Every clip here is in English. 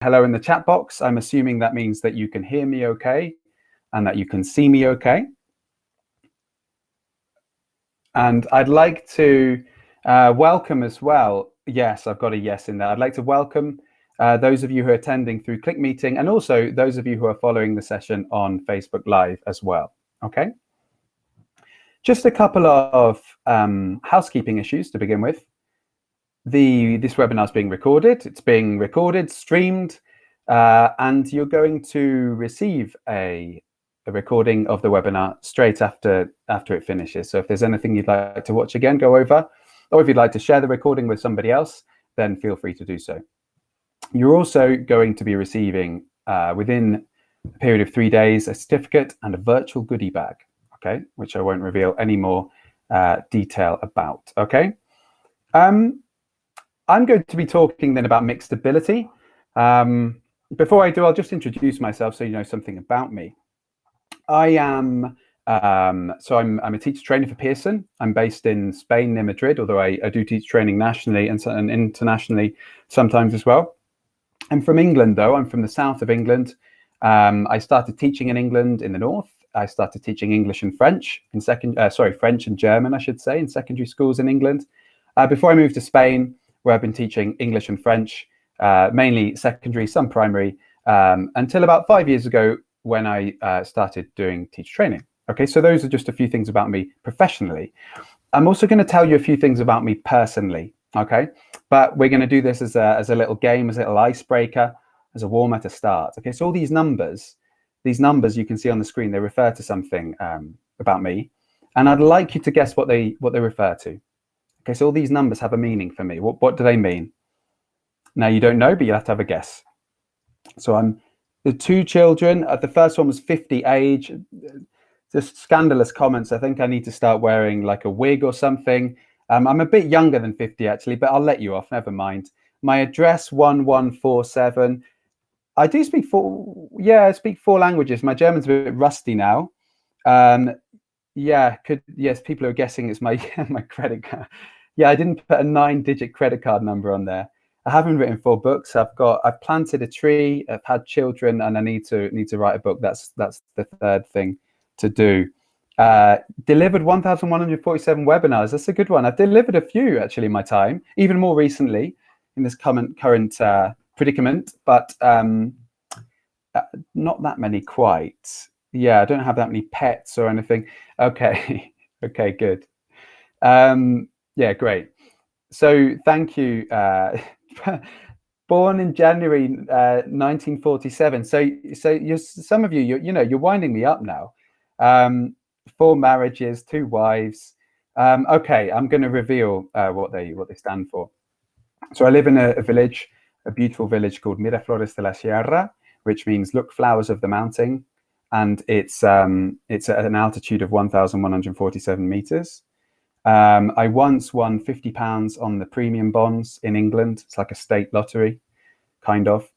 hello in the chat box. I'm assuming that means that you can hear me okay and that you can see me okay. And I'd like to welcome as well. Yes, I've got a yes in there. I'd like to welcome those of you who are attending through Click Meeting, and also those of you who are following the session on Facebook Live as well. Okay. Just a couple of housekeeping issues to begin with. This webinar is being recorded. It's being recorded, streamed, and you're going to receive a recording of the webinar straight after it finishes. So if there's anything you'd like to watch again, go over, or if you'd like to share the recording with somebody else, then feel free to do so. You're also going to be receiving, within a period of 3 days, a certificate and a virtual goodie bag, okay, which I won't reveal any more detail about, okay? I'm going to be talking then about mixed ability. Before I do, I'll just introduce myself so you know something about me. I am, so I'm a teacher trainer for Pearson. I'm based in Spain, near Madrid, although I do teach training nationally and internationally sometimes as well. I'm from England, though. I'm from the south of England. I started teaching in England in the north. I started teaching English and French in French and German, I should say, in secondary schools in England. Before I moved to Spain, where I've been teaching English and French, mainly secondary, some primary, until about 5 years ago when I started doing teacher training. Okay, so those are just a few things about me professionally. I'm also going to tell you a few things about me personally, okay? But we're going to do this as a little game, as a little icebreaker, as a warmer to start. Okay, so all these numbers you can see on the screen, they refer to something about me, and I'd like you to guess what they refer to. Okay, so all these numbers have a meaning for me. What do they mean? Now, you don't know, but you have to have a guess. So I'm the two children. The first one was 50 age. Just scandalous comments. I think I need to start wearing like a wig or something. I'm a bit younger than 50 actually, but I'll let you off. Never mind. My address 1147. I do speak I speak 4 languages. My German's a bit rusty now. Yes, people are guessing it's my my credit card. Yeah, I didn't put a 9-digit credit card number on there. I haven't written 4 books. I've planted a tree. I've had children, and I need to write a book. That's the third thing to do. Delivered 1,147 webinars. That's a good one. I've delivered a few actually in my time, even more recently in this current predicament, but not that many quite. Yeah, I don't have that many pets or anything. Okay, okay, good. Yeah, great. So thank you. Born in January 1947. So some of you, you're winding me up now. 4 marriages, 2 wives. Okay, I'm going to reveal what they stand for. So I live in a village, a beautiful village called Miraflores de la Sierra, which means look flowers of the mountain, and it's at an altitude of 1,147 meters. I once won £50 on the premium bonds in England. It's like a state lottery, kind of.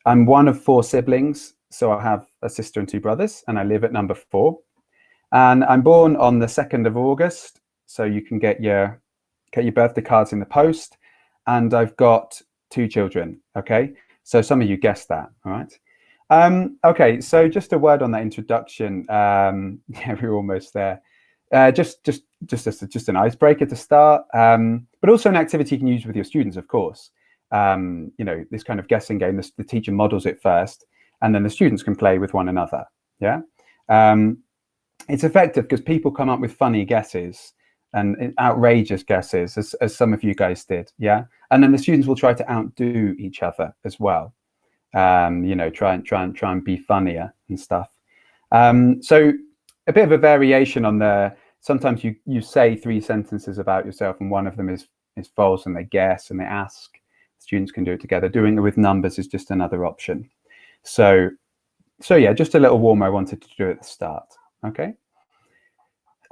I'm one of 4 siblings, so I have a sister and 2 brothers, and I live at number 4. And I'm born on the 2nd of August, so you can get your birthday cards in the post. And I've got 2 children. Okay, so some of you guessed that. All right. Okay, so just a word on that introduction. Yeah, we're almost there. Just an icebreaker to start, but also an activity you can use with your students, of course. This kind of guessing game, the teacher models it first, and then the students can play with one another. Yeah, it's effective because people come up with funny guesses and outrageous guesses, as some of you guys did. Yeah, and then the students will try to outdo each other as well. Try and be funnier and stuff. So a bit of a variation on there. Sometimes you say 3 sentences about yourself, and one of them is false, and they guess and they ask. Students can do it together. Doing it with numbers is just another option. So yeah, just a little warm I wanted to do at the start. Okay.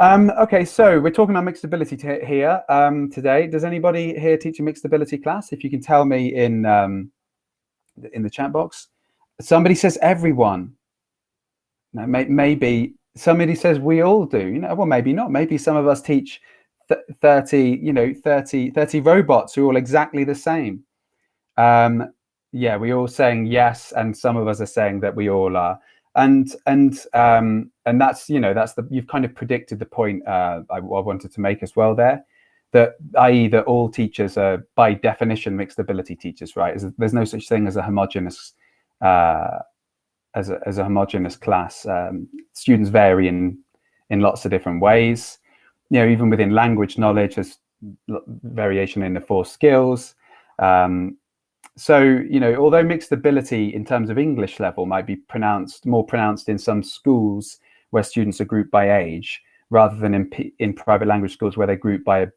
Okay, so we're talking about mixed ability here today. Does anybody here teach a mixed ability class? If you can tell me in the chat box. Somebody says everyone. Now, maybe somebody says we all do. Well, maybe not. Maybe some of us teach 30 robots who are all exactly the same. Yeah, we're all saying yes, and some of us are saying that we all are, and that's, you know, that's the, you've kind of predicted the point I wanted to make as well there, that i.e. that all teachers are by definition mixed ability teachers, right? There's no such thing as a homogenous as a homogenous class. Students vary in lots of different ways. You know, even within language knowledge, there's variation in the 4 skills. So, you know, although mixed ability in terms of English level might be more pronounced in some schools where students are grouped by age, rather than in private language schools where they're grouped by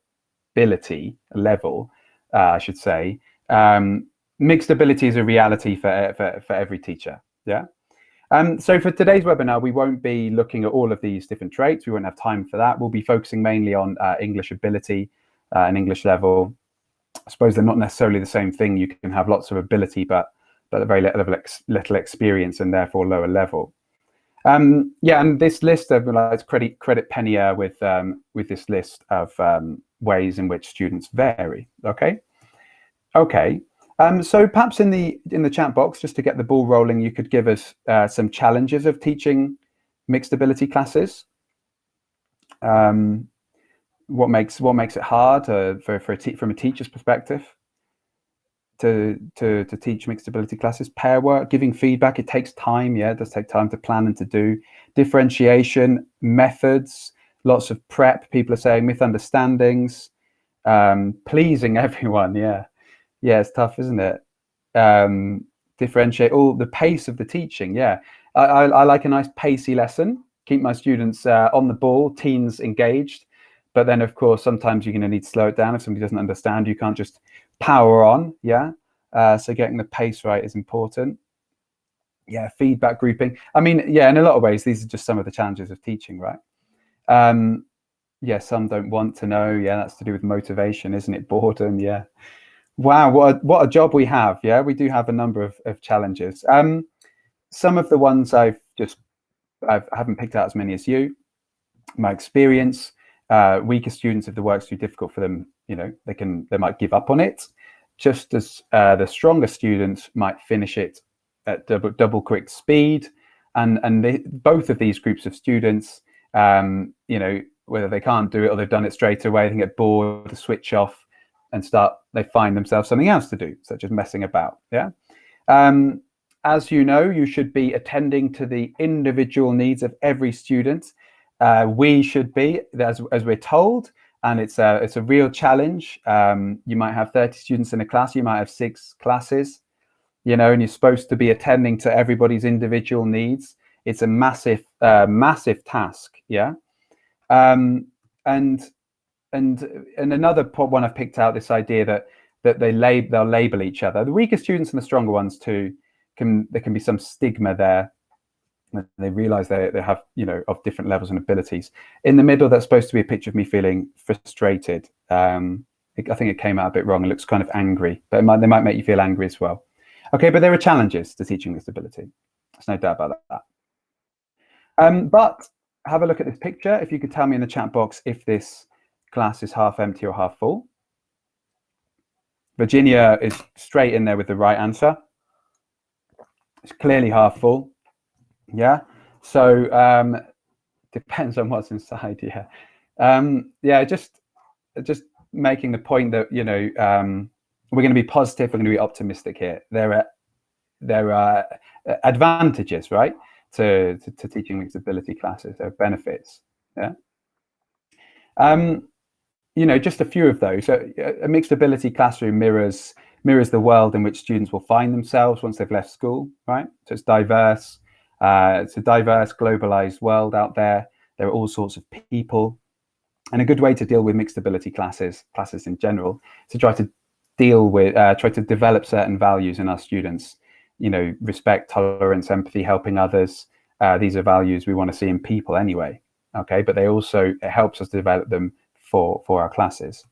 ability level, I should say, mixed ability is a reality for every teacher. Yeah. So for today's webinar, we won't be looking at all of these different traits. We won't have time for that. We'll be focusing mainly on English ability and English level. I suppose they're not necessarily the same thing. You can have lots of ability, but a very little experience, and therefore lower level. Yeah, and this list, I'd like to credit Pennier with this list of ways in which students vary. Okay. So perhaps in the chat box, just to get the ball rolling, you could give us some challenges of teaching mixed ability classes. What makes it hard from a teacher's perspective to teach mixed ability classes? Pair work, giving feedback, it takes time. Yeah, it does take time to plan and to do. Differentiation, methods, lots of prep. People are saying misunderstandings, pleasing everyone. Yeah, it's tough, isn't it? Differentiate, all the pace of the teaching. Yeah, I like a nice pacey lesson. Keep my students on the ball, teens engaged. But then, of course, sometimes you're going to need to slow it down if somebody doesn't understand. You can't just power on. Yeah. So getting the pace right is important. Yeah. Feedback grouping. I mean, yeah, in a lot of ways, these are just some of the challenges of teaching, right? Yeah. Some don't want to know. Yeah. That's to do with motivation, isn't it? Boredom. Yeah. Wow. What a job we have. Yeah. We do have a number of challenges. Some of the ones I haven't picked out as many as you. My experience, weaker students, if the work's too difficult for them, you know, they might give up on it, just as the stronger students might finish it at double quick speed. And both of these groups of students, you know, whether they can't do it or they've done it straight away, they can get bored, switch off, and they find themselves something else to do, such as messing about. Yeah. As you know, you should be attending to the individual needs of every student. We should be, as we're told, and it's a real challenge. You might have 30 students in a class, you might have 6 classes, you know, and you're supposed to be attending to everybody's individual needs. It's a massive task. Yeah. And another one I've picked out, this idea that they'll label each other. The weaker students and the stronger ones too, there can be some stigma there. They realize they have, you know, of different levels and abilities. In the middle, that's supposed to be a picture of me feeling frustrated. I think it came out a bit wrong. It looks kind of angry, but they might make you feel angry as well. Okay, but there are challenges to teaching this ability. There's no doubt about that. But have a look at this picture. If you could tell me in the chat box if this class is half empty or half full. Virginia is straight in there with the right answer. It's clearly half full. Yeah. So depends on what's inside. Yeah. Yeah. Just making the point that, you know, we're going to be positive. We're going to be optimistic here. There are advantages, right, to teaching mixed ability classes. There are benefits. Yeah. You know, just a few of those. So a mixed ability classroom mirrors the world in which students will find themselves once they've left school, right? So it's diverse. It's a diverse, globalized world out there. There are all sorts of people. And a good way to deal with mixed ability classes in general, to try to develop certain values in our students. You know, respect, tolerance, empathy, helping others. These are values we want to see in people anyway. Okay, but it helps us develop them for our classes.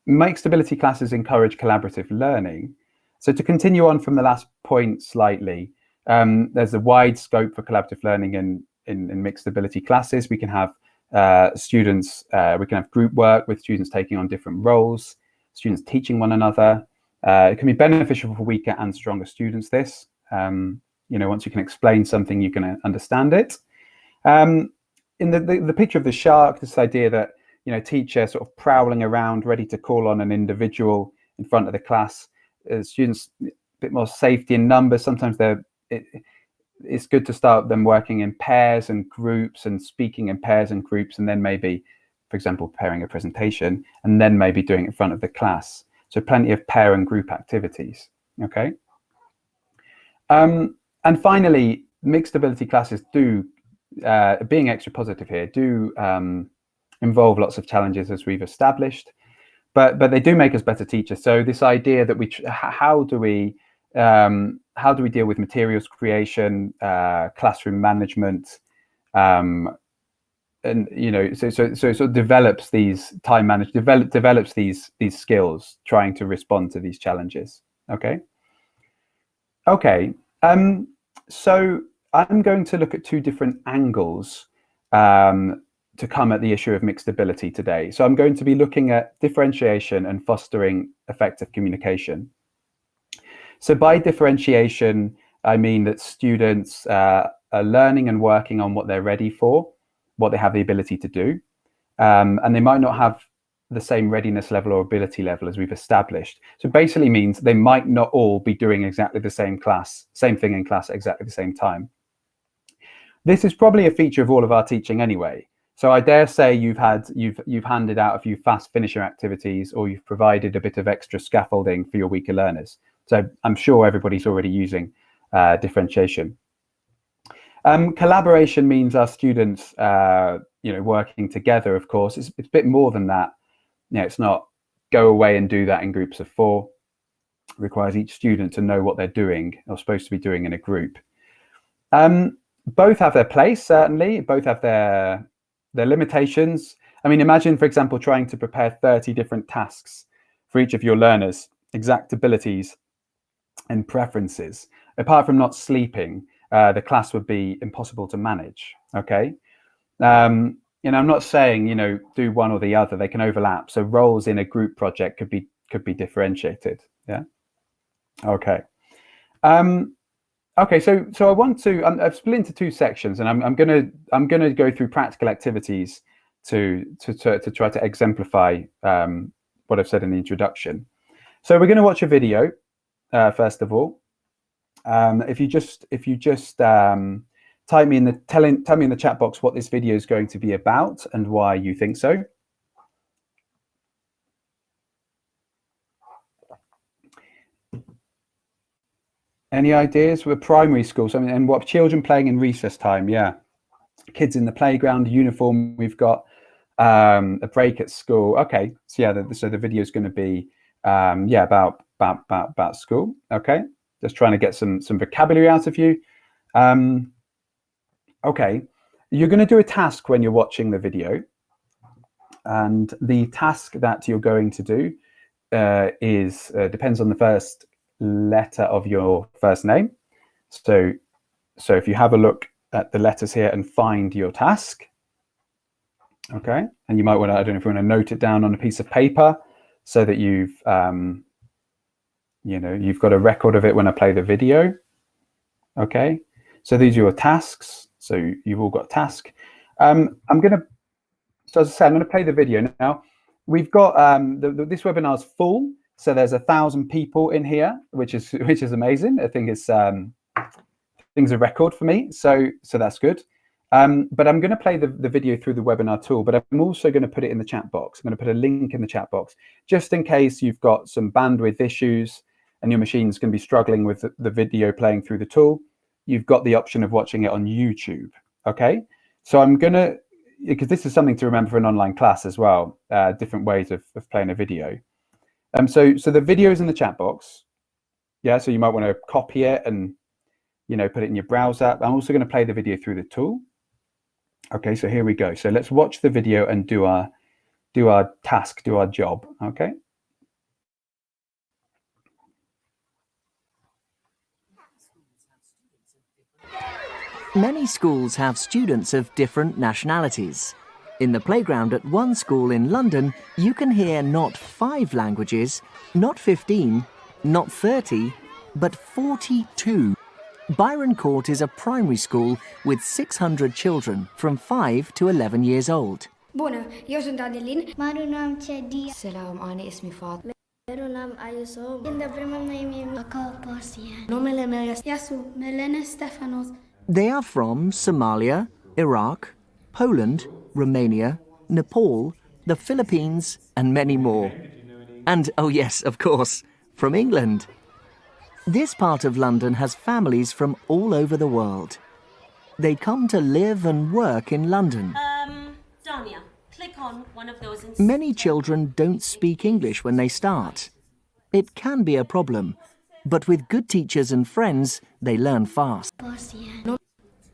Mixed ability classes encourage collaborative learning. So to continue on from the last point slightly, there's a wide scope for collaborative learning in mixed ability classes. We can have students, we can have group work with students taking on different roles, students teaching one another. It can be beneficial for weaker and stronger students, this. Once you can explain something, you can understand it. In the picture of the shark, this idea that, teacher sort of prowling around, ready to call on an individual in front of the class. Students, a bit more safety in numbers. Sometimes it's good to start them working in pairs and groups and speaking in pairs and groups, and then maybe, for example, preparing a presentation, and then maybe doing it in front of the class. So plenty of pair and group activities, okay? And finally, mixed ability classes do, being extra positive here, do involve lots of challenges, as we've established, but they do make us better teachers. So this idea that how do we deal with materials creation, classroom management, and so it sort of develops these time management, develops these skills, trying to respond to these challenges. Okay. So I'm going to look at two different angles to come at the issue of mixed ability today. So I'm going to be looking at differentiation and fostering effective communication. So by differentiation, I mean that students are learning and working on what they're ready for, what they have the ability to do, and they might not have the same readiness level or ability level as we've established. So basically means they might not all be doing exactly the same thing in class at exactly the same time. This is probably a feature of all of our teaching anyway. So I dare say you've handed out a few fast finisher activities, or you've provided a bit of extra scaffolding for your weaker learners. So I'm sure everybody's already using differentiation. Collaboration means our students, working together. Of course, it's a bit more than that. It's not go away and do that in groups of 4. It requires each student to know what they're doing or supposed to be doing in a group. Both have their place, certainly. Both have their limitations. I mean, imagine, for example, trying to prepare 30 different tasks for each of your learners, exact abilities and preferences. Apart from not sleeping, the class would be impossible to manage. Okay. I'm not saying, do one or the other. They can overlap. So roles in a group project could be differentiated. Yeah. Okay. Okay. So I want to. I've split into 2 sections, and I'm gonna go through practical activities to try to exemplify what I've said in the introduction. So we're going to watch a video first of all. If you just tell me in the chat box what this video is going to be about and why you think so. Any ideas? We're primary schools, and what children playing in recess time? Yeah, kids in the playground, uniform. We've got a break at school. Okay, so yeah, so the video is going to be about school. Okay, just trying to get some vocabulary out of you. Okay, you're going to do a task when you're watching the video, and the task that you're going to do depends on the first letter of your first name. So if you have a look at the letters here and find your task, okay, and you might want to, I don't know if you want to note it down on a piece of paper so that you've got a record of it when I play the video. Okay, so these are your tasks. So you've all got a task. So as I said, I'm going to play the video now. We've got this webinar is full, so there's 1,000 people in here, which is amazing. I think it's things a record for me, so that's good. But I'm going to play the video through the webinar tool, but I'm also going to put it in the chat box. I'm going to put a link in the chat box, just in case you've got some bandwidth issues and your machine's going to be struggling with the video playing through the tool. You've got the option of watching it on YouTube. Okay, so I'm going to, because this is something to remember for an online class as well, different ways of playing a video. So the video is in the chat box. Yeah, so you might want to copy it and put it in your browser. I'm also going to play the video through the tool. Okay, so here we go. So let's watch the video and do our task, do our job. Okay. Many schools have students of different nationalities. In the playground at one school in London, you can hear not 5 languages, not 15, Not 30, but 42. Byron Court is a primary school with 600 children from 5 to 11 years old. Bună, eu sunt Adelin. Maru naam Chedi. Selam, ani ismi Fat. Meu naam Ayuso. In the primul name Aka Persian. Numele meu este Yasu Melene Stefanos. They are from Somalia, Iraq, Poland, Romania, Nepal, the Philippines, and many more. And, oh yes, of course, from England. This part of London has families from all over the world. They come to live and work in London. Dania, click on one of those. Many children don't speak English when they start. It can be a problem, but with good teachers and friends, they learn fast. Persian.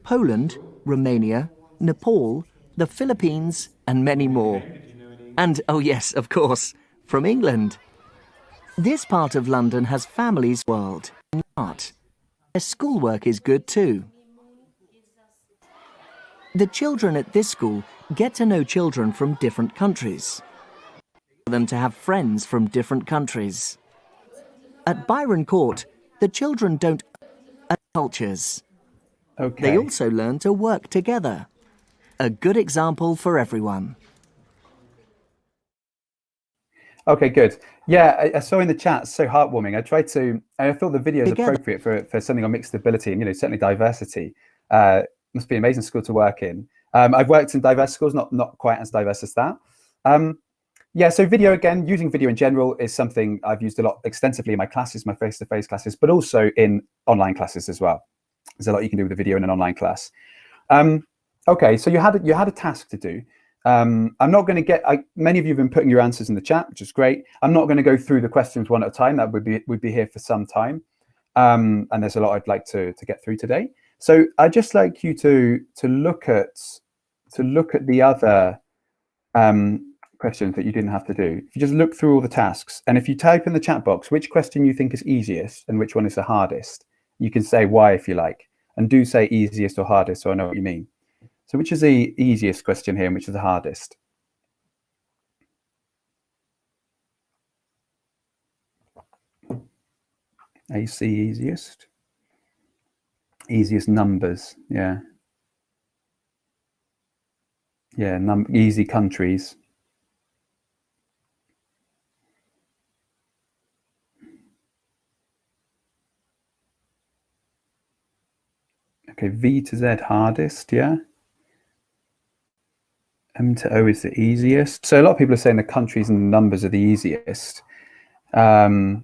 Poland, Romania, Nepal, the Philippines, and many more. And, oh yes, of course, from England. This part of London has families world in art. Their schoolwork is good too. The children at this school get to know children from different countries. For them to have friends from different countries. At Byron Court, the children don't cultures. Okay. They also learn to work together. A good example for everyone. Okay, good. Yeah, I saw in the chat, so heartwarming. I thought the video is appropriate for something on mixed ability and, certainly diversity. Must be an amazing school to work in. I've worked in diverse schools, not quite as diverse as that. Yeah, so video, again, using video in general is something I've used a lot extensively in my classes, my face-to-face classes, but also in online classes as well. There's a lot you can do with a video in an online class. Okay, so you had a task to do. I'm not going to get. Many of you have been putting your answers in the chat, which is great. I'm not going to go through the questions one at a time. That would be here for some time, and there's a lot I'd like to get through today. So I'd just like you to look at the other questions that you didn't have to do. If you just look through all the tasks, and if you type in the chat box which question you think is easiest and which one is the hardest, you can say why if you like, and do say easiest or hardest so I know what you mean. So which is the easiest question here and which is the hardest? AC easiest. Easiest numbers, yeah. Yeah, easy countries. Okay, V to Z hardest, yeah. M to O is the easiest. So a lot of people are saying the countries and the numbers are the easiest. Yeah,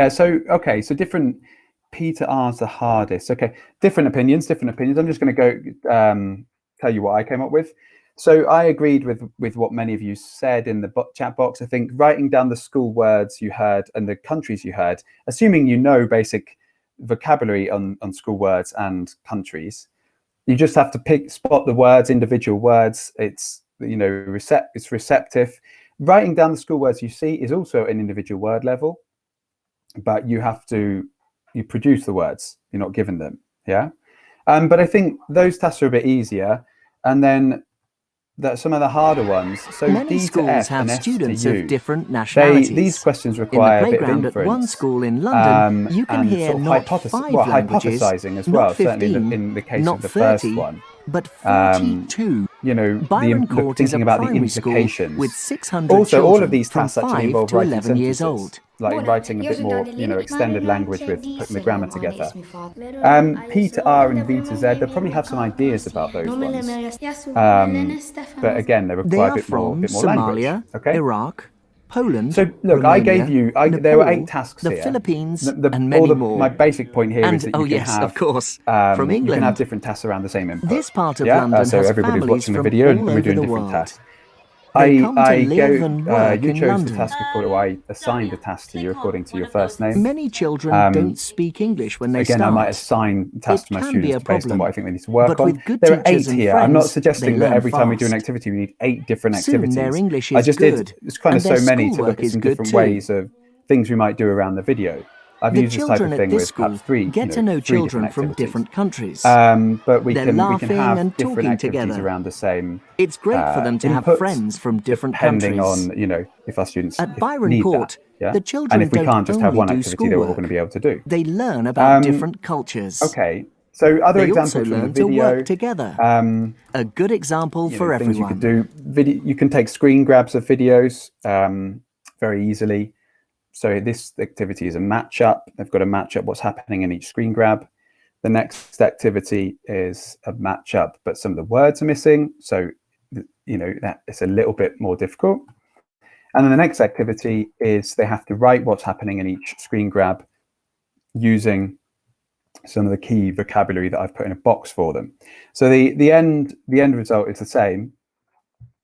so, okay, so different, P to R is the hardest. Okay, different opinions. I'm just going to go tell you what I came up with. So I agreed with what many of you said in the chat box. I think writing down the school words you heard and the countries you heard, assuming you know basic vocabulary on school words and countries, you just have to spot the words, individual words. It's, it's receptive. Writing down the school words you see is also an individual word level, but you produce the words, you're not given them, yeah? But I think those tasks are a bit easier. And then some of the harder ones, so Many D to schools F have and S students to U, of different nationalities. these questions require in the a bit of playground inference. At one school in London, you can and hear sort of not 5 languages, hypothesizing as not well, 15, certainly in the case not of the 30, first one. but 42. Byron Court is a thinking about the primary school implications. with 600 Also, children all of these from tasks actually 5 involve to writing 11 years sentences, old. like writing a bit more, extended language with putting the grammar together. P to R and V to Z, they'll probably have some ideas about those ones. But again, they require a bit more Somalia, language. Okay. Iraq, Poland. So look, Romania, I gave you. There were 8 tasks the here. Philippines, and many more. My basic point here and, is that oh you can yes, have, of course, from England. You can have different tasks around the same input. This part of London so has everybody's families watching the from video, and all we're over doing the different world. tasks. They come to live and work You in chose London. the task called it. I assigned a task to you according to your first name. Many children don't speak English when they Again, start. I might assign tasks to my students based on what I think they need to work but on. with good There are 8 teachers and here. I'm not friends, suggesting they that every learn time we do an fast. activity, we need 8 different Soon activities. their English is I just good, did. It's kind of and so their many to look schoolwork at is some good different too. ways of things we might do around the video. I've The used this type children of at thing this with school perhaps three get to know three children different from activities. different countries. But we They're can laughing have and different talking activities together. around the same It's great for them to have inputs, friends from different depending countries. on, you know, if our students At Byron need Court, that. Yeah. the And children if we don't can't just have only one do activity that we're all going to schoolwork. be able to do. They learn about different cultures. Okay. So other They also examples from the learn to video. work together. A good example You for know, things you everyone. could do. Video. You can take screen grabs of videos very easily. So this activity is a matchup. They've got to match up what's happening in each screen grab. The next activity is a matchup, but some of the words are missing. So, you know, that it's a little bit more difficult. And then the next activity is they have to write what's happening in each screen grab using some of the key vocabulary that I've put in a box for them. So the end result is the same.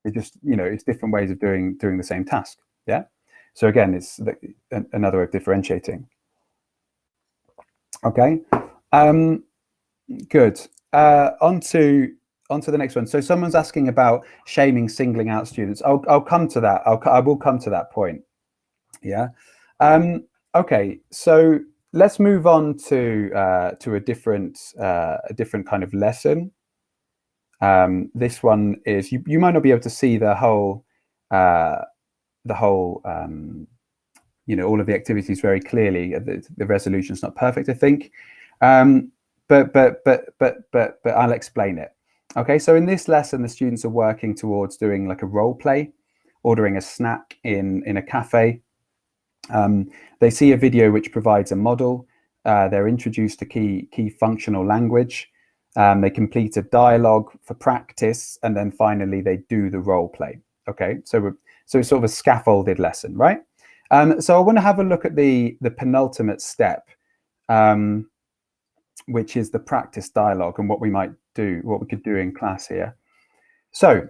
It just, you know, it's different ways of doing the same task. Yeah. So again, it's another way of differentiating. Okay. Good. On to the next one. So someone's asking about shaming, singling out students. I'll come to that. I will come to that point. Yeah. Okay. So let's move on to a different kind of lesson. This one is you might not be able to see the whole you know, all of the activities very clearly. The resolution's not perfect, I think. But I'll explain it. Okay, so in this lesson, the students are working towards doing like a role play, ordering a snack in a cafe. They see a video which provides a model. They're introduced to key functional language. They complete a dialogue for practice, and then finally they do the role play. Okay, so it's sort of a scaffolded lesson, right? So I want to have a look at the penultimate step, which is the practice dialogue and what we could do in class here. So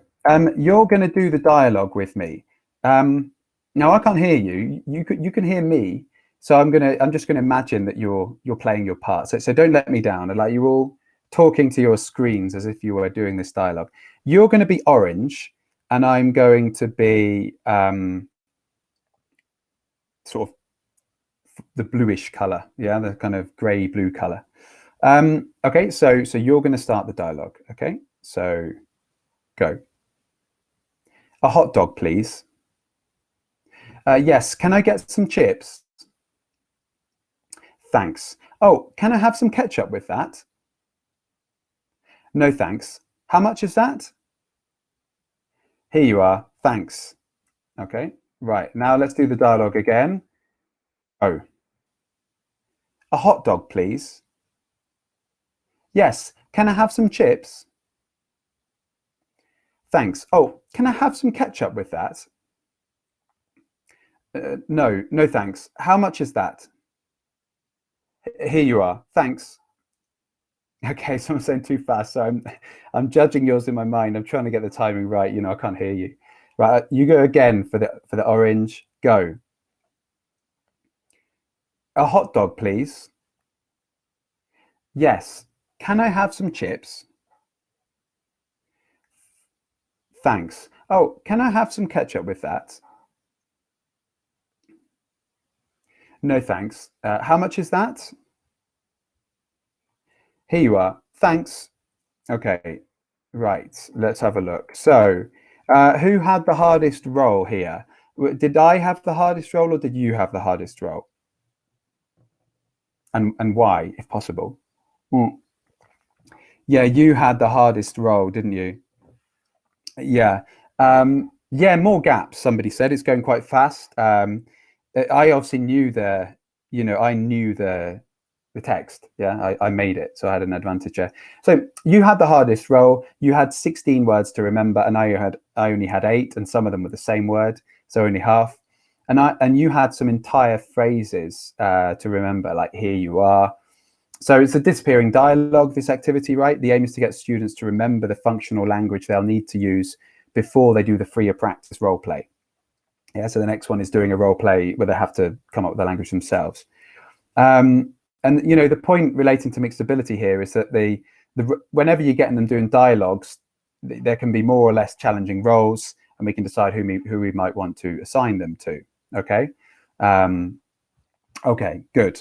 you're going to do the dialogue with me. Now I can't hear you. You can hear me. So I'm just gonna imagine that you're playing your part. So don't let me down. I'd like you all talking to your screens as if you were doing this dialogue. You're going to be orange, and I'm going to be sort of the bluish color. Yeah, the kind of grey blue color. Okay, so you're going to start the dialogue. Okay, so go. A hot dog, please. Yes, can I get some chips? Thanks. Oh, can I have some ketchup with that? No, thanks. How much is that? Here you are. Thanks. Okay, right. Now let's do the dialogue again. Oh. A hot dog, please. Yes, can I have some chips? Thanks. Oh, can I have some ketchup with that? No, thanks. How much is that? Here you are. Thanks. Okay, so I'm saying too fast. So I'm judging yours in my mind. I'm trying to get the timing right. You know, I can't hear you. Right, you go again for the orange. Go. A hot dog, please. Yes. Can I have some chips? Thanks. Oh, can I have some ketchup with that? No, thanks. How much is that? Here you are. Thanks. Okay, right. Let's have a look. So, who had the hardest role here? Did I have the hardest role, or did you have the hardest role? And why, if possible? Yeah, you had the hardest role, didn't you? Yeah. Yeah, more gaps, somebody said. It's going quite fast. I obviously knew I knew the text. Yeah, I made it, so I had an advantage there. So you had the hardest role. You had 16 words to remember, and I only had 8, and some of them were the same word, so only half. And you had some entire phrases to remember, like "here you are." So it's a disappearing dialogue, this activity, right? The aim is to get students to remember the functional language they'll need to use before they do the freer practice role play. Yeah, so the next one is doing a role play where they have to come up with the language themselves. And you know, the point relating to mixed ability here is that whenever you're getting them doing dialogues, there can be more or less challenging roles, and we can decide who we might want to assign them to. Okay, okay, good.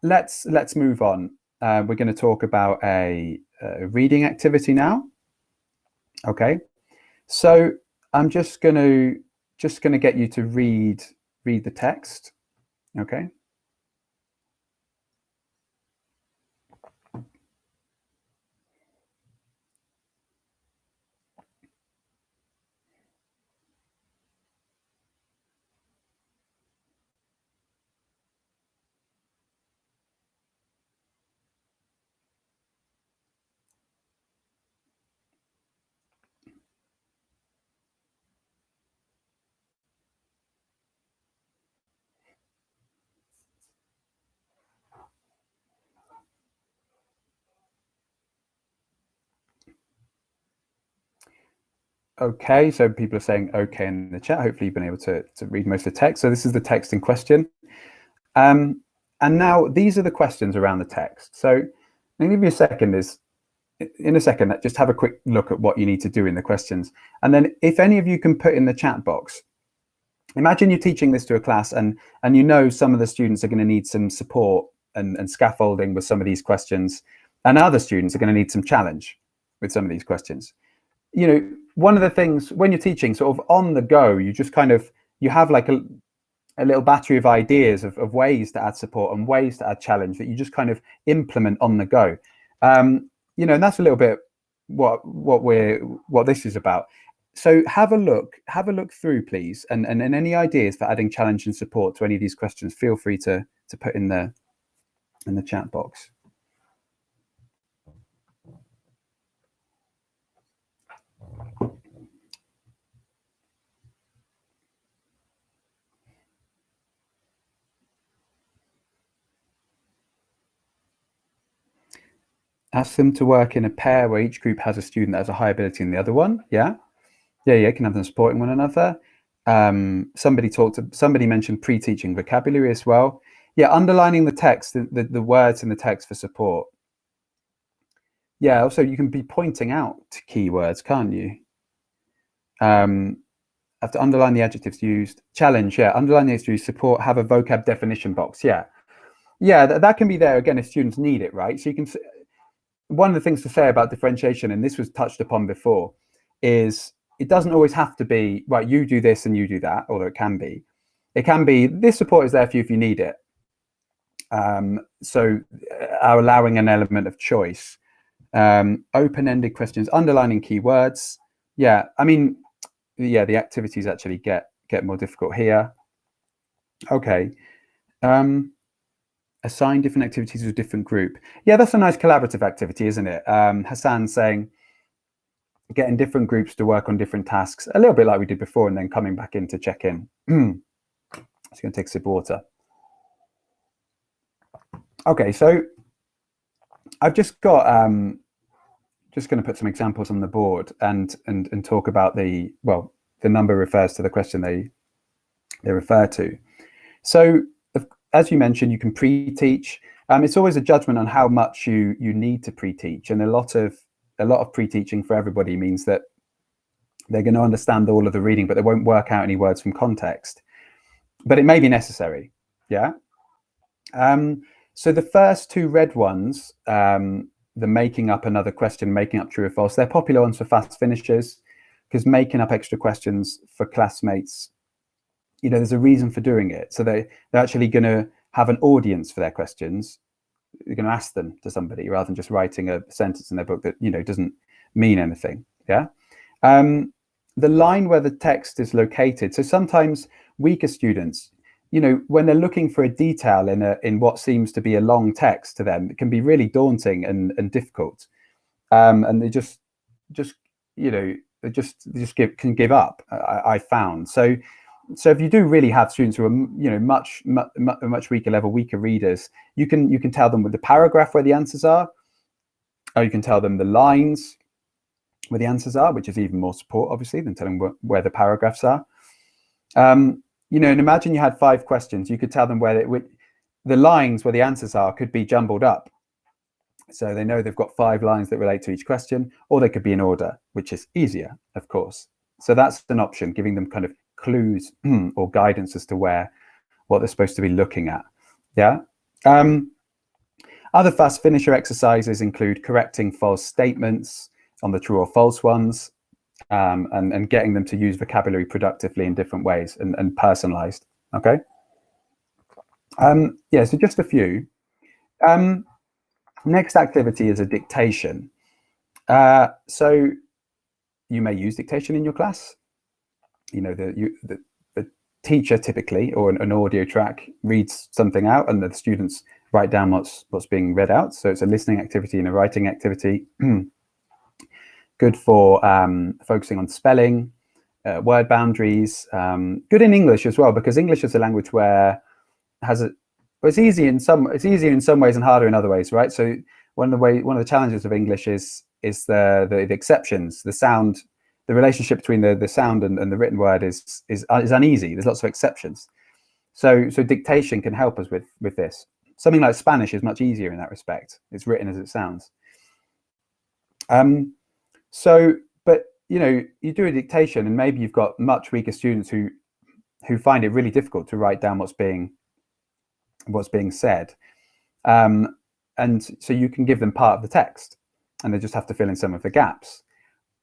let's move on. We're going to talk about a reading activity now. Okay, so I'm just going to get you to read the text. Okay. Okay, so people are saying okay in the chat. Hopefully you've been able to read most of the text. So this is the text in question. And now these are the questions around the text. So I'll give you a second in a second, just have a quick look at what you need to do in the questions. And then if any of you can put in the chat box, imagine you're teaching this to a class and you know some of the students are going to need some support and scaffolding with some of these questions, and other students are going to need some challenge with some of these questions. You know, one of the things when you're teaching sort of on the go, you just kind of, you have like a little battery of ideas of ways to add support and ways to add challenge that you just kind of implement on the go. You know, and that's a little bit what this is about. So have a look through, please, and any ideas for adding challenge and support to any of these questions, feel free to put in the chat box. Ask them to work in a pair where each group has a student that has a high ability than the other one. Yeah, can have them supporting one another. Somebody mentioned pre-teaching vocabulary as well. Yeah, underlining the text, the words in the text for support. Yeah, also you can be pointing out keywords, can't you? Have to underline the adjectives used. Challenge, yeah, underline the adjectives used. Support, have a vocab definition box. Yeah, that can be there again if students need it, right? So you can. One of the things to say about differentiation, and this was touched upon before, is it doesn't always have to be, right, you do this and you do that, although it can be. It can be, this support is there for you if you need it. So allowing an element of choice. Open-ended questions, underlining keywords. Yeah, I mean, yeah, the activities actually get more difficult here. Okay. Assign different activities to a different group. Yeah, that's a nice collaborative activity, isn't it? Hassan saying getting different groups to work on different tasks, a little bit like we did before, and then coming back in to check in. Just going to take a sip of water. Okay, so I've just got just going to put some examples on the board and talk about the number refers to the question they refer to. So as you mentioned, you can pre-teach. It's always a judgment on how much you need to pre-teach, and a lot of pre-teaching for everybody means that they're going to understand all of the reading, but they won't work out any words from context. But it may be necessary. Yeah. So the first two red ones, the making up another question, making up true or false, they're popular ones for fast finishers, because making up extra questions for classmates, you know, there's a reason for doing it. So they're actually going to have an audience for their questions. You're going to ask them to somebody rather than just writing a sentence in their book that, you know, doesn't mean anything. Yeah. The line where the text is located. So sometimes weaker students, you know, when they're looking for a detail in what seems to be a long text to them, it can be really daunting and difficult. And they just you know, they just can give up. I found. So if you do really have students who are, you know, much weaker level, weaker readers, you can tell them with the paragraph where the answers are, or you can tell them the lines where the answers are, which is even more support, obviously, than telling where the paragraphs are. You know, and imagine you had 5 questions. You could tell them where the lines where the answers are could be jumbled up. So they know they've got 5 lines that relate to each question, or they could be in order, which is easier, of course. So that's an option, giving them kind of clues or guidance as to what they're supposed to be looking at. Yeah. Other fast finisher exercises include correcting false statements on the true or false ones, and getting them to use vocabulary productively in different ways and personalized. Okay. Yeah, so just a few. Next activity is a dictation. So you may use dictation in your class. You know, the teacher typically, or an audio track, reads something out and the students write down what's being read out. So it's a listening activity and a writing activity. Good for focusing on spelling, word boundaries. Good in English as well, because English is a language where it's easier in some ways and harder in other ways, right? So one of the challenges of English is the exceptions. The sound, the relationship between the sound and the written word is uneasy. There's lots of exceptions. So dictation can help us with this. Something like Spanish is much easier in that respect. It's written as it sounds. But you know, you do a dictation and maybe you've got much weaker students who find it really difficult to write down what's being said. And so you can give them part of the text and they just have to fill in some of the gaps.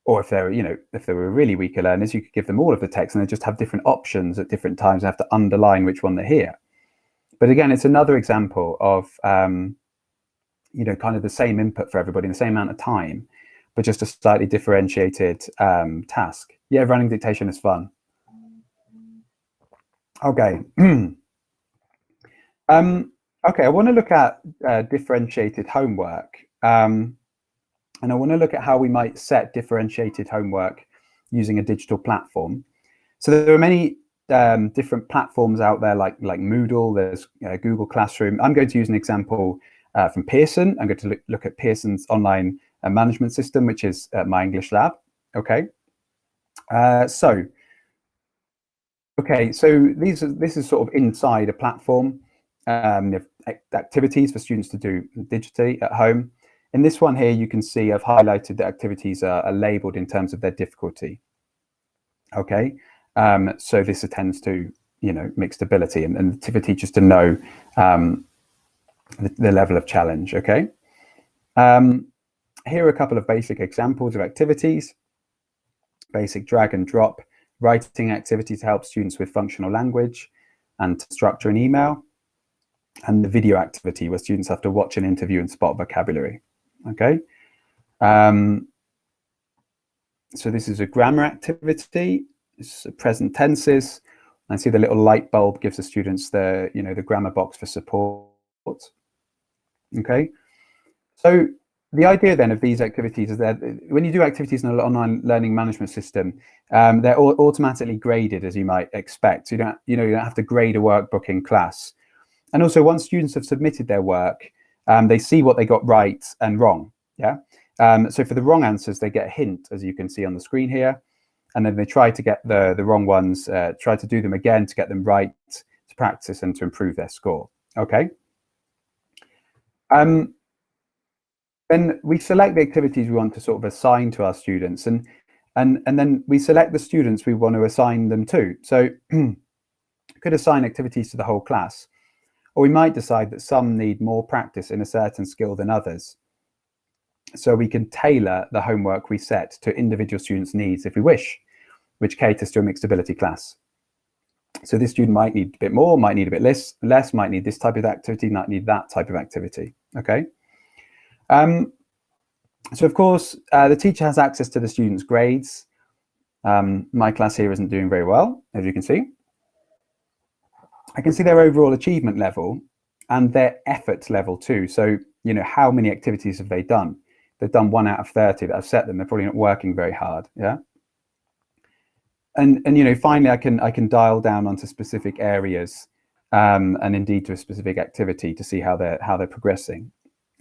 Or if they were really weaker learners, you could give them all of the text and they just have different options at different times and have to underline which one they hear. But again, it's another example of, kind of the same input for everybody in the same amount of time, but just a slightly differentiated task. Yeah, running dictation is fun. Okay. Okay, I want to look at differentiated homework. And I want to look at how we might set differentiated homework using a digital platform. So there are many different platforms out there, like Moodle. There's Google Classroom. I'm going to use an example from Pearson. I'm going to look at Pearson's online management system, which is My English Lab. Okay. So this is sort of inside a platform. Activities for students to do digitally at home. In this one here, you can see I've highlighted that activities are labeled in terms of their difficulty. Okay, so this attends to mixed ability and for teachers to know the level of challenge. Okay, here are a couple of basic examples of activities. Basic drag and drop writing activity to help students with functional language and to structure an email, and the video activity where students have to watch an interview and spot vocabulary. Okay, so this is a grammar activity. It's present tenses. I see the little light bulb gives the students the the grammar box for support. Okay, so the idea then of these activities is that when you do activities in an online learning management system, they're automatically graded, as you might expect. So you don't have to grade a workbook in class. And also, once students have submitted their work, they see what they got right and wrong. Yeah. So for the wrong answers, they get a hint, as you can see on the screen here, and then they try to get the wrong ones, try to do them again to get them right, to practice and to improve their score. Okay. Then we select the activities we want to sort of assign to our students, and then we select the students we want to assign them to. So we could assign activities to the whole class, or we might decide that some need more practice in a certain skill than others. So we can tailor the homework we set to individual students' needs if we wish, which caters to a mixed ability class. So this student might need a bit more, might need a bit less, might need this type of activity, might need that type of activity. Okay. So of course, the teacher has access to the students' grades. My class here isn't doing very well, as you can see. I can see their overall achievement level and their effort level too. So, how many activities have they done? They've done 1 out of 30 that I've set them. They're probably not working very hard. Yeah. And finally, I can dial down onto specific areas, and indeed to a specific activity to see how they're progressing.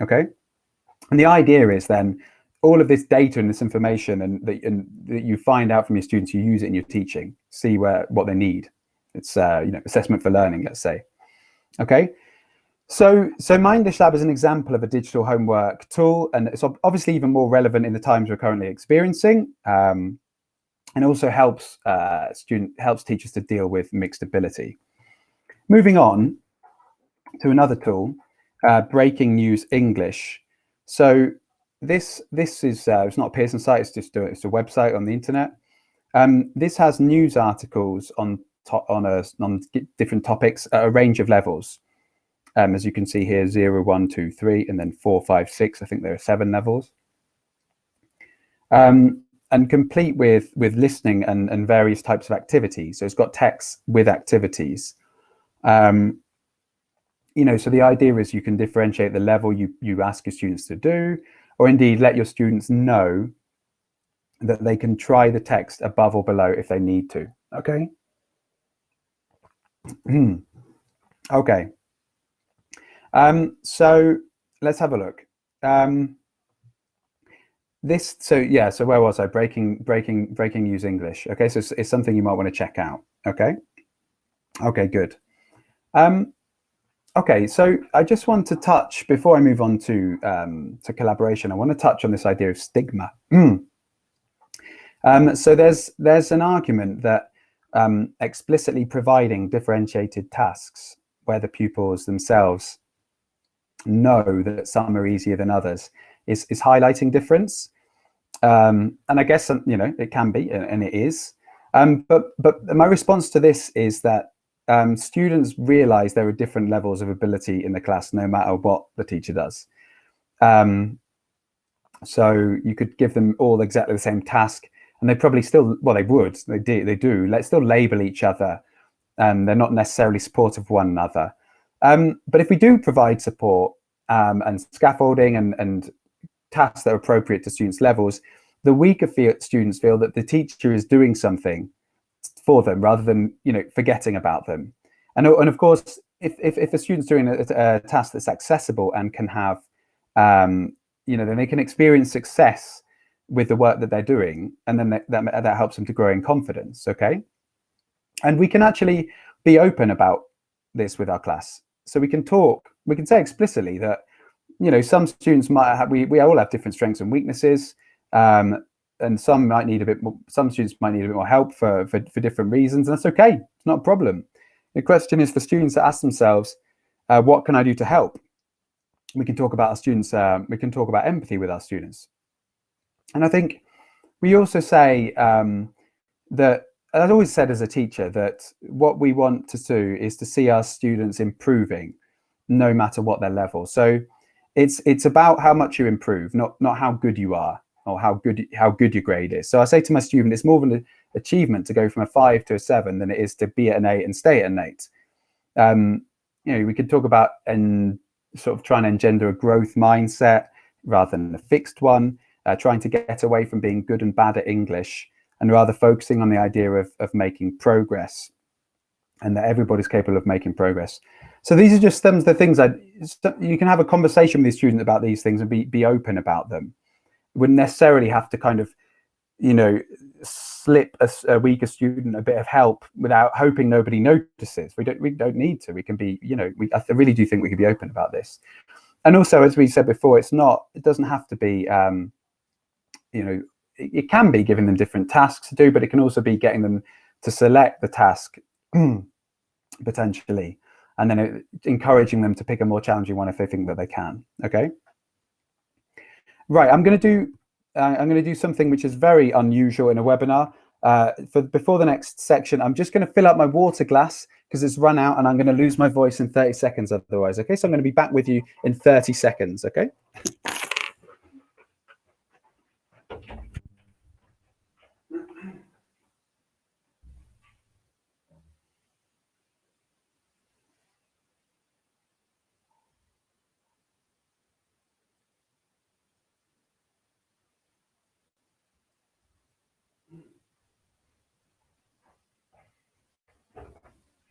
Okay. And the idea is then all of this data and this information and that you find out from your students, you use it in your teaching, see what they need. It's assessment for learning, let's say. Okay, so My English Lab is an example of a digital homework tool, and it's obviously even more relevant in the times we're currently experiencing, and also helps teachers to deal with mixed ability. Moving on to another tool. breaking news English. So this is it's not a Pearson site, it's just it's a website on the internet. This has news articles on different topics at a range of levels. As you can see here, 0, 1, 2, 3, and then 4, 5, 6. I think there are 7 levels. And complete with listening and various types of activities. So it's got text with activities. You know, so the idea is you can differentiate the level you ask your students to do, or indeed let your students know that they can try the text above or below if they need to. Okay. Okay. So let's have a look. So where was I? Breaking news English. Okay, so it's something you might want to check out. Okay. Okay, good. Okay, so I just want to touch, before I move on to collaboration, I want to touch on this idea of stigma. So there's an argument that explicitly providing differentiated tasks where the pupils themselves know that some are easier than others is highlighting difference. And I guess, you know, it can be, and it is. But my response to this is that students realize there are different levels of ability in the class, no matter what the teacher does. So you could give them all exactly the same task, and they probably still, well, they do. Let's still label each other, and they're not necessarily supportive of one another. But if we do provide support and scaffolding and tasks that are appropriate to students' levels, the weaker students feel that the teacher is doing something for them rather than, you know, forgetting about them. And of course, if a student's doing a task that's accessible and can have, you know, then they can experience success with the work that they're doing, and then that helps them to grow in confidence. Okay, and we can actually be open about this with our class, so we can say explicitly that, you know, some students might have, we all have different strengths and weaknesses, and some might need a bit more, some students might need a bit more help for different reasons, and that's okay. It's not a problem. The question is for students to ask themselves, what can I do to help? We can talk about our students, we can talk about empathy with our students. And I think we also say that, I've always said as a teacher, that what we want to do is to see our students improving no matter what their level. So it's about how much you improve, not how good you are or how good your grade is. So I say to my student, it's more of an achievement to go from a 5 to a 7 than it is to be at an 8 and stay at an 8. You know, we could talk about and sort of trying to engender a growth mindset rather than a fixed one, trying to get away from being good and bad at English, and rather focusing on the idea of making progress, and that everybody's capable of making progress. So these are just some of the things you can have a conversation with your student about these things and be open about them. You wouldn't necessarily have to kind of, you know, slip a weaker student a bit of help without hoping nobody notices. We don't need to. We can be, you know, I really do think we can be open about this. And also, as we said before, it doesn't have to be, you know, it can be giving them different tasks to do, but it can also be getting them to select the task potentially, and then encouraging them to pick a more challenging one if they think that they can. Okay. Right. I'm going to do something which is very unusual in a webinar. Before the next section, I'm just going to fill up my water glass because it's run out, and I'm going to lose my voice in 30 seconds otherwise. Okay. So I'm going to be back with you in 30 seconds. Okay.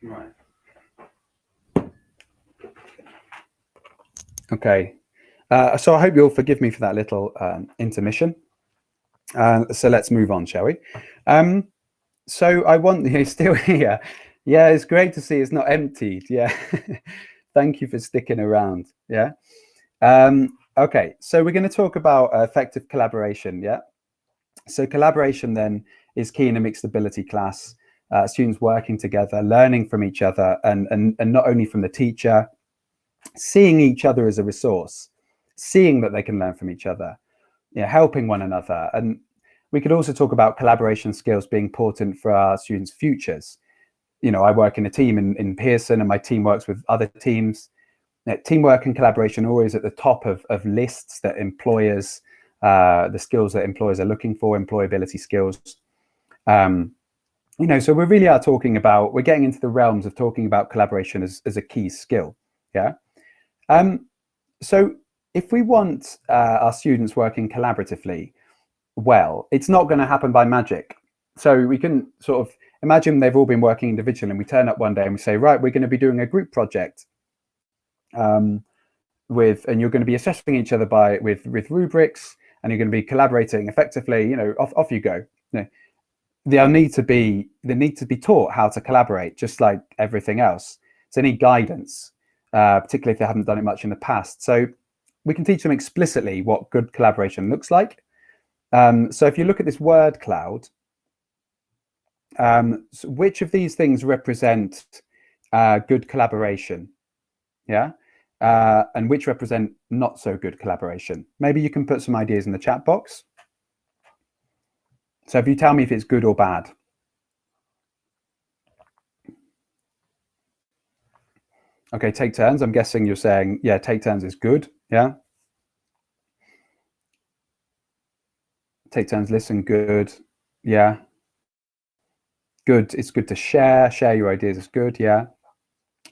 Right. Okay. So I hope you'll forgive me for that little intermission. So let's move on, shall we? So I want you still here. Yeah, it's great to see it's not emptied. Yeah. Thank you for sticking around. Yeah. Okay, so we're going to talk about effective collaboration. Yeah. So collaboration then is key in a mixed ability class. Students working together, learning from each other, and not only from the teacher, seeing each other as a resource, seeing that they can learn from each other, helping one another. And we could also talk about collaboration skills being important for our students' futures. I work in a team in Pearson, and my team works with other teams. Teamwork and collaboration are always at the top of lists that employers, the skills that employers are looking for, employability skills. So we really are talking about, we're getting into the realms of talking about collaboration as a key skill. Yeah. So if we want our students working collaboratively, well, it's not going to happen by magic. So we can sort of imagine they've all been working individually, and we turn up one day and we say, right, we're going to be doing a group project and you're going to be assessing each other with rubrics, and you're going to be collaborating effectively. Off you go. They need to be taught how to collaborate, just like everything else. So they need guidance, particularly if they haven't done it much in the past. So we can teach them explicitly what good collaboration looks like. So if you look at this word cloud, so which of these things represent good collaboration? Yeah. And which represent not so good collaboration? Maybe you can put some ideas in the chat box. So if you tell me if it's good or bad. Okay, take turns. I'm guessing you're saying, yeah, take turns is good. Yeah. Take turns, listen, good. Yeah. Good. It's good to share your ideas is good. Yeah.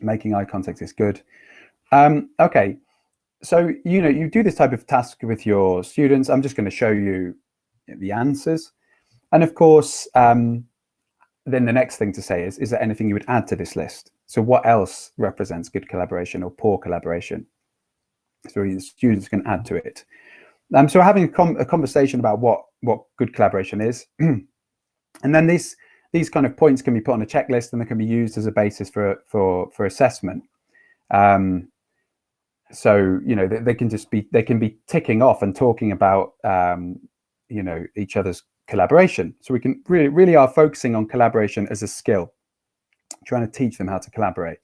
Making eye contact is good. Okay. So, you do this type of task with your students. I'm just going to show you the answers. And of course, then the next thing to say is there anything you would add to this list? So what else represents good collaboration or poor collaboration? So the students can add to it. So we're having a conversation about what good collaboration is. And then these kind of points can be put on a checklist, and they can be used as a basis for assessment. So they can be ticking off and talking about each other's collaboration. So we can really are focusing on collaboration as a skill, trying to teach them how to collaborate.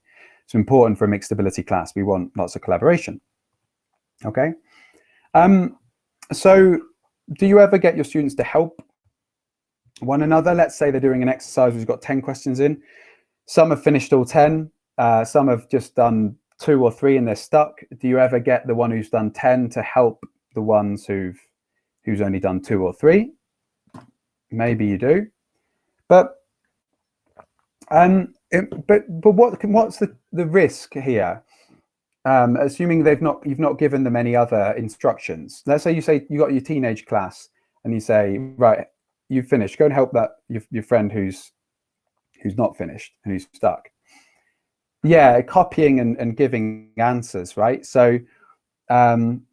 It's important for a mixed ability class. We want lots of collaboration. Okay. So do you ever get your students to help one another? Let's say they're doing an exercise who's got 10 questions in. Some have finished all 10. Some have just done 2 or 3 and they're stuck. Do you ever get the one who's done 10 to help the ones who's only done 2 or 3? Maybe you do, but what's the risk here? Assuming you've not given them any other instructions. Let's say you got your teenage class and you say, right, you've finished. Go and help your friend who's not finished and who's stuck. Yeah, copying and giving answers, right? So copying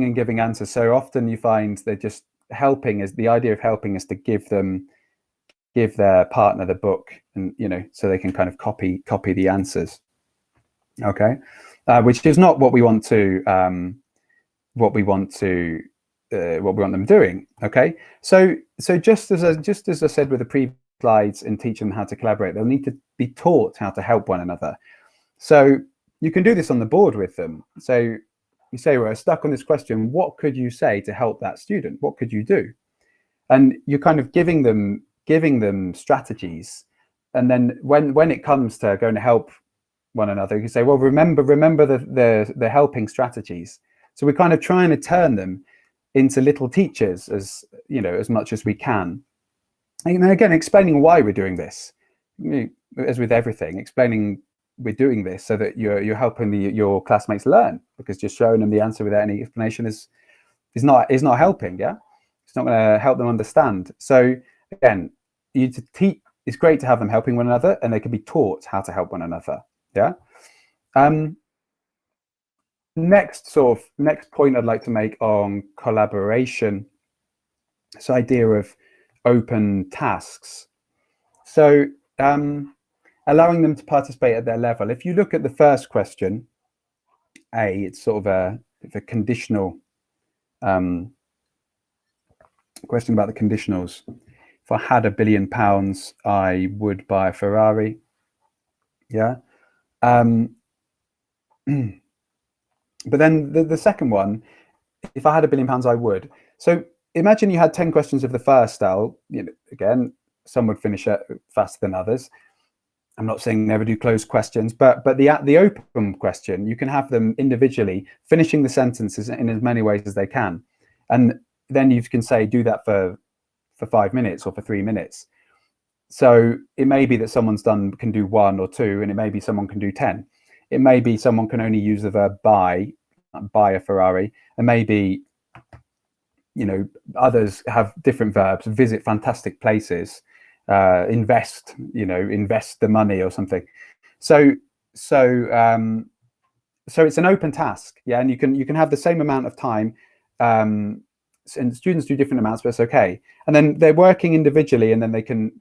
and giving answers. So often you find they're just helping. Is the idea of helping is to give their partner the book, and so they can kind of copy the answers. Okay, which is not what we want them doing. Okay, so just as I said with the previous slides in teaching them how to collaborate, they'll need to be taught how to help one another. So you can do this on the board with them. So you say, we're stuck on this question. What could you say to help that student? What could you do? And you're kind of giving them strategies. And then when it comes to going to help one another, you say, well, remember the helping strategies. So we're kind of trying to turn them into little teachers as much as we can. And again, explaining why we're doing this, as with everything, explaining we're doing this so that you're helping your classmates learn, because just showing them the answer without any explanation is not helping. Yeah, it's not going to help them understand. So again, it's great to have them helping one another, and they can be taught how to help one another. Yeah. Next point I'd like to make on collaboration, this idea of open tasks. So allowing them to participate at their level. If you look at the first question, it's sort of a conditional question about the conditionals. If I had £1 billion, I would buy a Ferrari. Yeah. But then the second one, if I had £1 billion, I would. So imagine you had 10 questions of the first style. Again, some would finish it faster than others. I'm not saying never do closed questions, but the open question, you can have them individually, finishing the sentences in as many ways as they can. And then you can say, do that for 5 minutes or for 3 minutes. So it may be that someone's can do 1 or 2, and it may be someone can do 10. It may be someone can only use the verb buy a Ferrari, and maybe, others have different verbs: visit fantastic places, invest the money or something. So it's an open task, yeah, and you can have the same amount of time, and students do different amounts, but it's okay. And then they're working individually, and then they can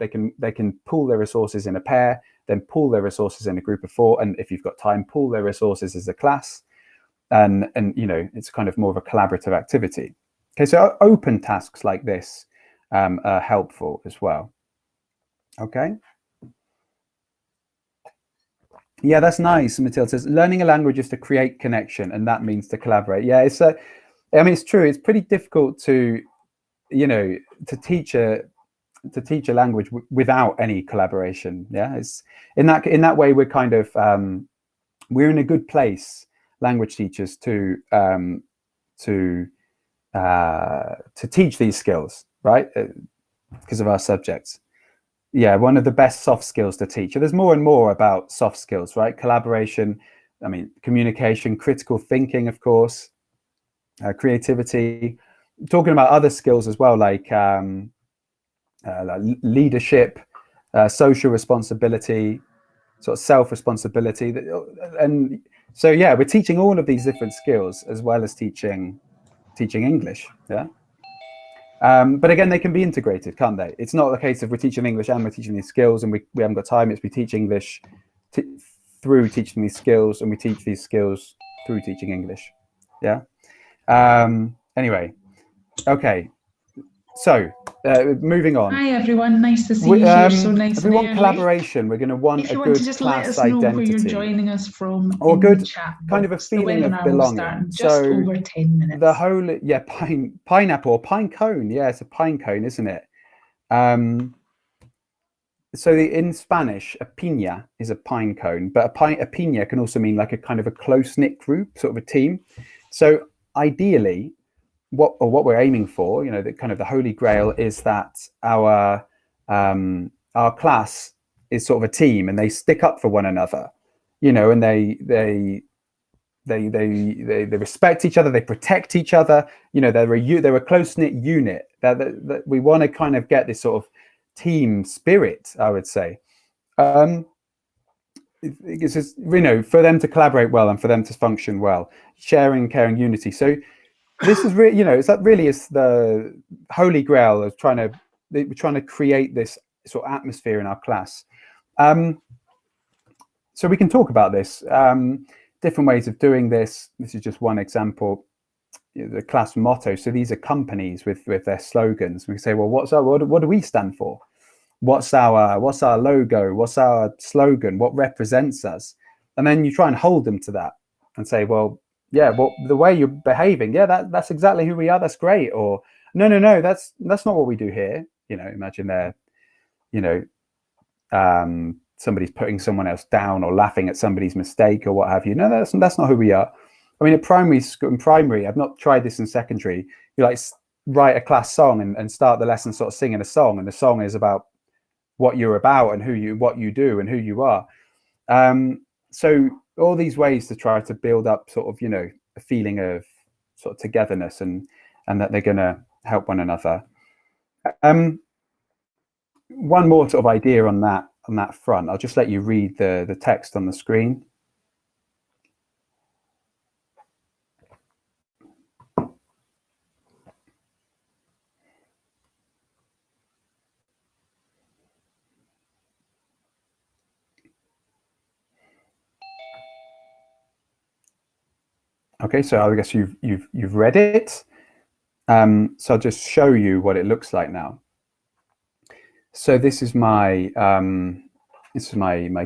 pool their resources in a pair, then pool their resources in a group of 4, and if you've got time, pool their resources as a class, and it's kind of more of a collaborative activity. Okay, so open tasks like this are helpful as well. Okay. Yeah, that's nice. Matilda says, learning a language is to create connection, and that means to collaborate. Yeah, it's true. It's pretty difficult to teach a language without any collaboration. Yeah, it's in that way we're kind of we're in a good place, language teachers, to teach these skills, right? Because of our subjects. Yeah, one of the best soft skills to teach. There's more and more about soft skills, right? Collaboration, communication, critical thinking, of course, creativity. Talking about other skills as well, like leadership, social responsibility, sort of self-responsibility. And so, yeah, we're teaching all of these different skills as well as teaching English. Yeah. But again, they can be integrated, can't they? It's not a case of we're teaching English and we're teaching these skills and we haven't got time. It's we teach English through teaching these skills, and we teach these skills through teaching English. Yeah. Anyway, okay. So moving on. Hi everyone, nice to see you here. So nice. If we want collaboration, we're going to want a good just class let us know identity. where you're joining us from, or good chat kind of a feeling of belonging. Just over 10 minutes. The whole, yeah, pineapple, pine cone. Yeah, it's a pine cone, isn't it? So in Spanish, a piña is a pine cone, but a piña can also mean like a kind of a close-knit group, sort of a team. So ideally, what we're aiming for, the kind of the holy grail, is that our class is sort of a team, and they stick up for one another, and they respect each other, they protect each other, they're a close-knit unit. That we want to kind of get this sort of team spirit, I would say. It's just, for them to collaborate well and for them to function well, sharing, caring, unity. So this is really, is the holy grail of trying to create this sort of atmosphere in our class. So we can talk about this, different ways of doing this. This is just one example. The class motto. So these are companies with their slogans. We say, well, what do we stand for? What's our logo? What's our slogan? What represents us? And then you try and hold them to that and say, well, yeah, well, the way you're behaving, yeah, that's exactly who we are. That's great. Or no, that's not what we do here. Imagine they're, somebody's putting someone else down or laughing at somebody's mistake or what have you. No, that's not who we are. At primary school, in primary, I've not tried this in secondary. You write a class song and start the lesson sort of singing a song, and the song is about what you're about and what you do and who you are. So all these ways to try to build up sort of, a feeling of sort of togetherness and that they're going to help one another. One more sort of idea on that front. I'll just let you read the text on the screen. Okay, so I guess you've read it. So I'll just show you what it looks like now. So this is my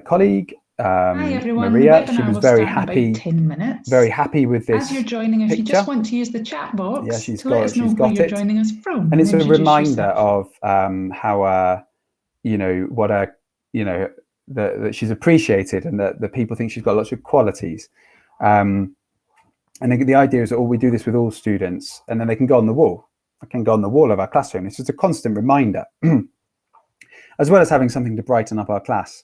colleague, Hi everyone. Maria. The She webinar was will very start in happy, about 10 minutes. very happy with this As you're joining us, picture. you just want to use the chat box Yeah, to let us know where you're joining us from. and it's a introduce reminder yourself. of how you know, what you know, that she's appreciated, and that the people think she's got lots of qualities. And the idea is that we do this with all students, and then they can go on the wall. I can go on the wall of our classroom. It's just a constant reminder, as well as having something to brighten up our class.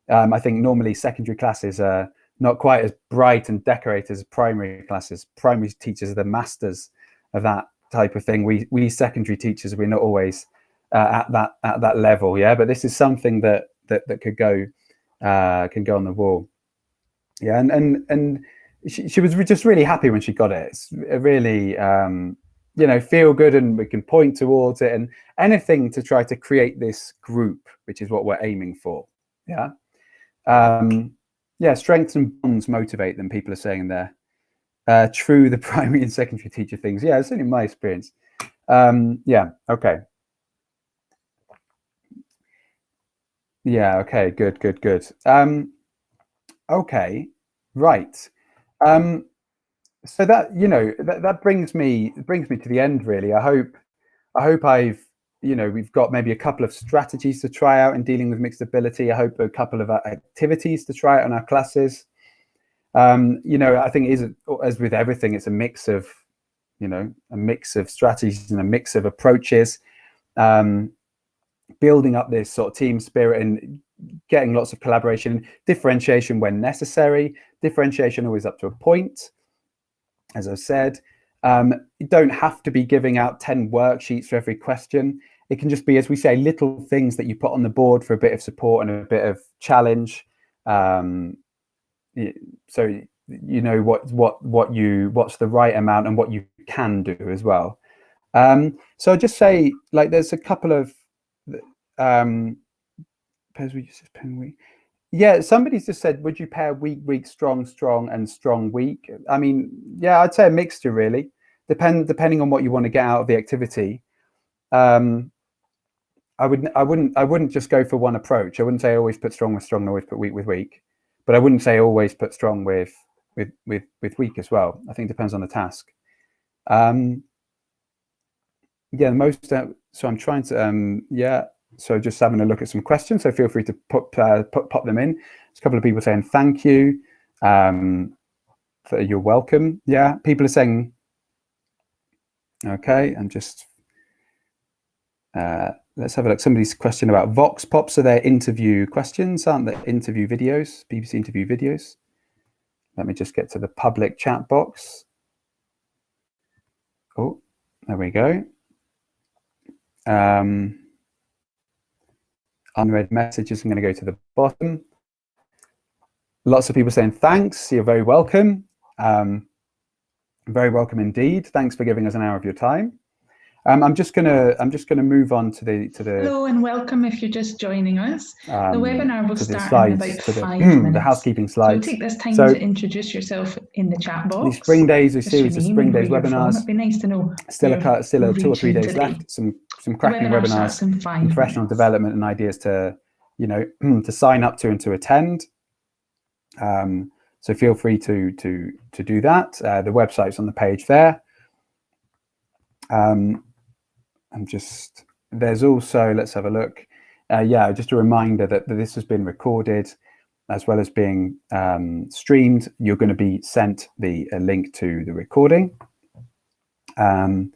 I think normally secondary classes are not quite as bright and decorated as primary classes. Primary teachers are the masters of that type of thing. We secondary teachers, we're not always at that level. Yeah, but this is something that could go can go on the wall. Yeah, and she was just really happy when she got it. It's really you know, feel good, and we can point towards it, and anything to try to create this group, which is what we're aiming for. Yeah. Yeah, strengths and bonds motivate them, people are saying there. True, the primary and secondary teacher things. Yeah, it's only my experience. Yeah, okay. Yeah, okay, good. Okay, right. So that, you know, that brings me to the end, really. I hope I've, you know, we've got maybe a couple of strategies to try out in dealing with mixed ability. I hope a couple of activities to try out in our classes. You know, I think as with everything, it's a mix of, you know, a mix of strategies and a mix of approaches, building up this sort of team spirit and getting lots of collaboration, differentiation when necessary, differentiation always up to a point, as I've said. You don't have to be giving out 10 worksheets for every question. It can just be, as we say, little things that you put on the board for a bit of support and a bit of challenge. So you know what's the right amount and what you can do as well. So I'll just say, like, there's a couple of pairs we just pen week. Yeah, somebody's just said, would you pair weak, strong, and strong, weak? I mean, yeah, I'd say a mixture, really. Depending on what you want to get out of the activity. I wouldn't just go for one approach. I wouldn't say always put strong with strong and always put weak with weak, but I wouldn't say always put strong with weak as well. I think it depends on the task. Yeah, so I'm trying to yeah. So just having a look at some questions. So feel free to pop them in. There's a couple of people saying thank you. You're welcome. Yeah, people are saying. Okay, I'm just. Let's have a look. Somebody's question about Vox Pops. Are there interview questions? Aren't there interview videos? BBC interview videos. Let me just get to the public chat box. Oh, there we go. Unread messages. I'm going to go to the bottom. Lots of people saying thanks. You're very welcome. Very welcome indeed. Thanks for giving us an hour of your time. I'm just gonna move on to the. Hello and welcome if you're just joining us. The webinar will start in about 5 minutes. The housekeeping So slides. take this time to introduce yourself in the chat box. These Spring Days, a series of Spring Days From. webinars. It'd be nice to know. Still 2 or 3 days left. Some cracking webinars, professional development, and ideas to, you know, to sign up to and to attend. So feel free to do that. The website's on the page there. There's also, let's have a look. Yeah, just a reminder that this has been recorded as well as being streamed. You're going to be sent the link to the recording. And